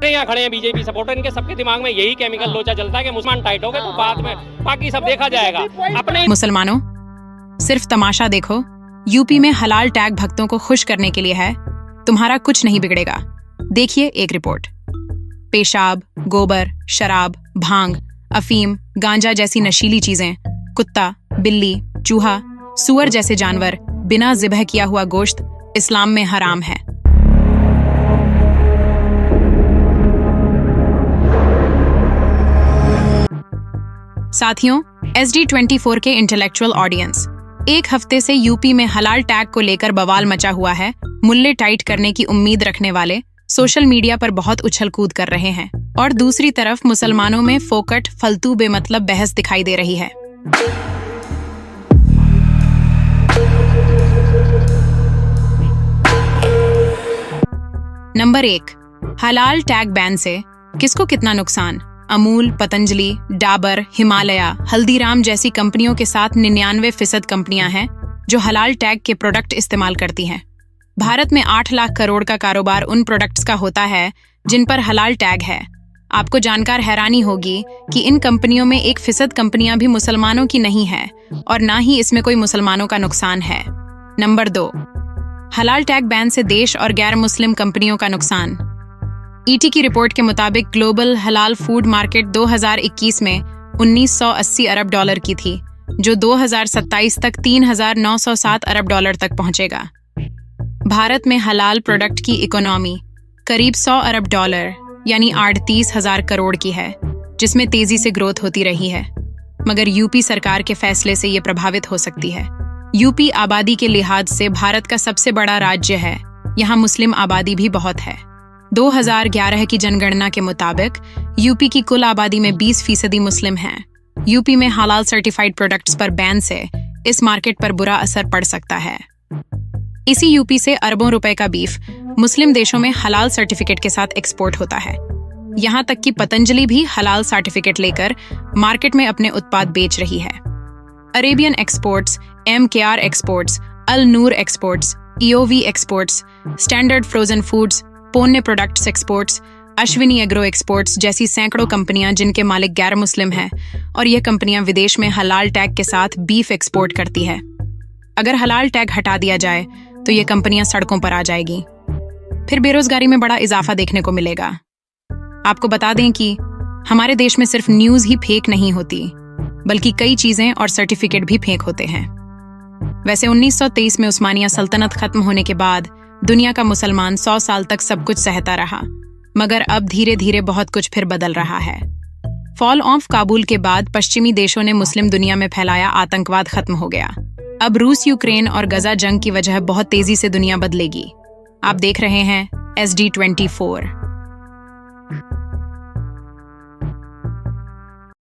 यहाँ खड़े हैं बीजेपी सपोर्टर, इनके सबके दिमाग में यही केमिकल लोचा चलता है कि मुसलमान टाइट हो गए तो बाद में बाकी सब देखा जाएगा। अपने मुसलमानों, सिर्फ तमाशा देखो। यूपी में हलाल टैग भक्तों को खुश करने के लिए है। तुम्हारा कुछ नहीं बिगड़ेगा। देखिए एक रिपोर्ट। पेशाब, गोबर, शराब, भांग, अफीम, गांजा जैसी नशीली चीजें, कुत्ता, बिल्ली, चूहा, सुअर जैसे जानवर, बिना ज़िबह किया हुआ गोश्त इस्लाम में हराम है। साथियों, SD24 के इंटेलेक्चुअल ऑडियंस, एक हफ्ते से यूपी में हलाल टैग को लेकर बवाल मचा हुआ है। मुल्ले टाइट करने की उम्मीद रखने वाले सोशल मीडिया पर बहुत उछल कूद कर रहे हैं और दूसरी तरफ मुसलमानों में फोकट फालतू बेमतलब बहस दिखाई दे रही है। नंबर 1, हलाल टैग बैन से किसको कितना नुकसान। अमूल, पतंजलि, डाबर, हिमालय, हल्दीराम जैसी कंपनियों के साथ 99% कंपनियां हैं जो हलाल टैग के प्रोडक्ट इस्तेमाल करती हैं। भारत में 8 लाख करोड़ का कारोबार उन प्रोडक्ट्स का होता है जिन पर हलाल टैग है। आपको जानकर हैरानी होगी कि इन कंपनियों में 1% कंपनियां भी मुसलमानों की नहीं है और ना ही इसमें कोई मुसलमानों का नुकसान है। नंबर 2, हलाल टैग बैन से देश और गैर मुस्लिम कंपनियों का नुकसान। ET की रिपोर्ट के मुताबिक ग्लोबल हलाल फूड मार्केट 2021 में 1980 अरब डॉलर की थी, जो 2027 तक 3,907 अरब डॉलर तक पहुंचेगा। भारत में हलाल प्रोडक्ट की इकोनॉमी करीब 100 अरब डॉलर यानी 38,000 करोड़ की है, जिसमें तेजी से ग्रोथ होती रही है। मगर यूपी सरकार के फैसले से ये प्रभावित हो सकती है। यूपी आबादी के लिहाज से भारत का सबसे बड़ा राज्य है। यहाँ मुस्लिम आबादी भी बहुत है। 2011 की जनगणना के मुताबिक यूपी की कुल आबादी में 20% मुस्लिम हैं। यूपी में हलाल सर्टिफाइड प्रोडक्ट्स पर बैन से इस मार्केट पर बुरा असर पड़ सकता है। इसी यूपी से अरबों रुपए का बीफ मुस्लिम देशों में हलाल सर्टिफिकेट के साथ एक्सपोर्ट होता है। यहाँ तक कि पतंजलि भी हलाल सर्टिफिकेट लेकर मार्केट में अपने उत्पाद बेच रही है। Arabian exports, MKR exports, Al Noor exports, EOV exports, standard frozen foods, Ponne products exports, Ashwini agro exports जैसी सैकड़ों कंपनियां जिनके मालिक गैर मुस्लिम हैं और ये कंपनियां विदेश में हलाल टैग के साथ बीफ एक्सपोर्ट करती है। अगर हलाल टैग हटा दिया जाए तो ये कंपनियां सड़कों पर आ जाएगी। फिर बेरोजगारी में बड़ा इजाफा देखने को मिलेगा। आपको बता दें कि हमारे देश में सिर्फ न्यूज ही फेक नहीं होती, बल्कि कई चीजें और सर्टिफिकेट भी फेक होते हैं। वैसे 1923 में उस्मानिया सल्तनत खत्म होने के बाद दुनिया का मुसलमान 100 साल तक सब कुछ सहता रहा, मगर अब धीरे धीरे बहुत कुछ फिर बदल रहा है। फॉल ऑफ काबुल के बाद पश्चिमी देशों ने मुस्लिम दुनिया में फैलाया आतंकवाद खत्म हो गया। अब रूस, यूक्रेन और गजा जंग की वजह बहुत तेजी से दुनिया बदलेगी। आप देख रहे हैं SD24।